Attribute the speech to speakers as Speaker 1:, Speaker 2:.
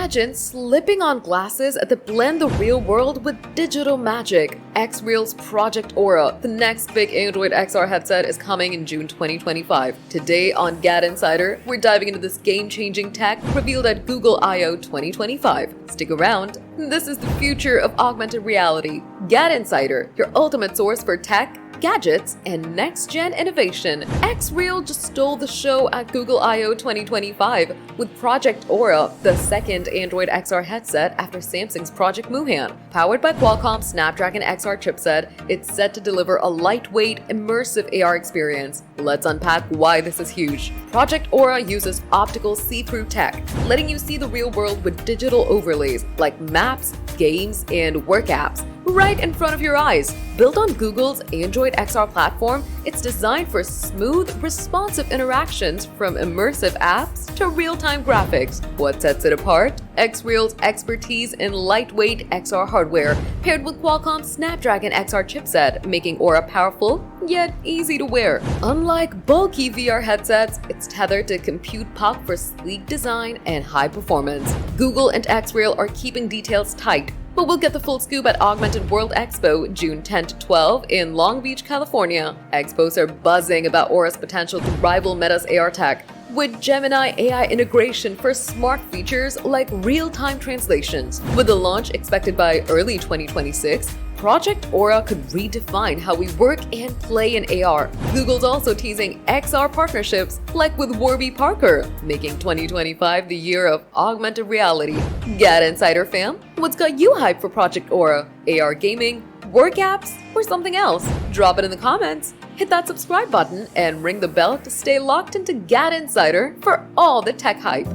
Speaker 1: Imagine slipping on glasses that blend the real world with digital magic. XREAL's Project Aura, the next big Android XR headset, is coming in June 2025. Today on GadInsider, we're diving into this game-changing tech revealed at Google I/O 2025. Stick around. This is the future of augmented reality. GadInsider, your ultimate source for tech, gadgets, and next-gen innovation. XREAL just stole the show at Google I/O 2025 with Project Aura, the second Android XR headset after Samsung's Project Muhan. Powered by Qualcomm's Snapdragon XR chipset, it's set to deliver a lightweight, immersive AR experience. Let's unpack why this is huge. Project Aura uses optical see-through tech, letting you see the real world with digital overlays like maps, games, and work apps right in front of your eyes. Built on Google's Android XR platform, it's designed for smooth, responsive interactions from immersive apps to real-time graphics. What sets it apart? XREAL's expertise in lightweight XR hardware, paired with Qualcomm's Snapdragon XR chipset, making Aura powerful yet easy to wear. Unlike bulky VR headsets, it's tethered to compute puck for sleek design and high performance. Google and XREAL are keeping details tight, but we'll get the full scoop at Augmented World Expo, June 10 to 12 in Long Beach, California. Expos are buzzing about Aura's potential to rival Meta's AR tech, with Gemini AI integration for smart features like real-time translations. With the launch expected by early 2026, Project Aura could redefine how we work and play in AR. Google's also teasing XR partnerships like with Warby Parker, making 2025 the year of augmented reality. GadInsider fam, what's got you hyped for Project Aura? AR gaming, work apps, or something else? Drop it in the comments. Hit that subscribe button and ring the bell to stay locked into GadInsider for all the tech hype.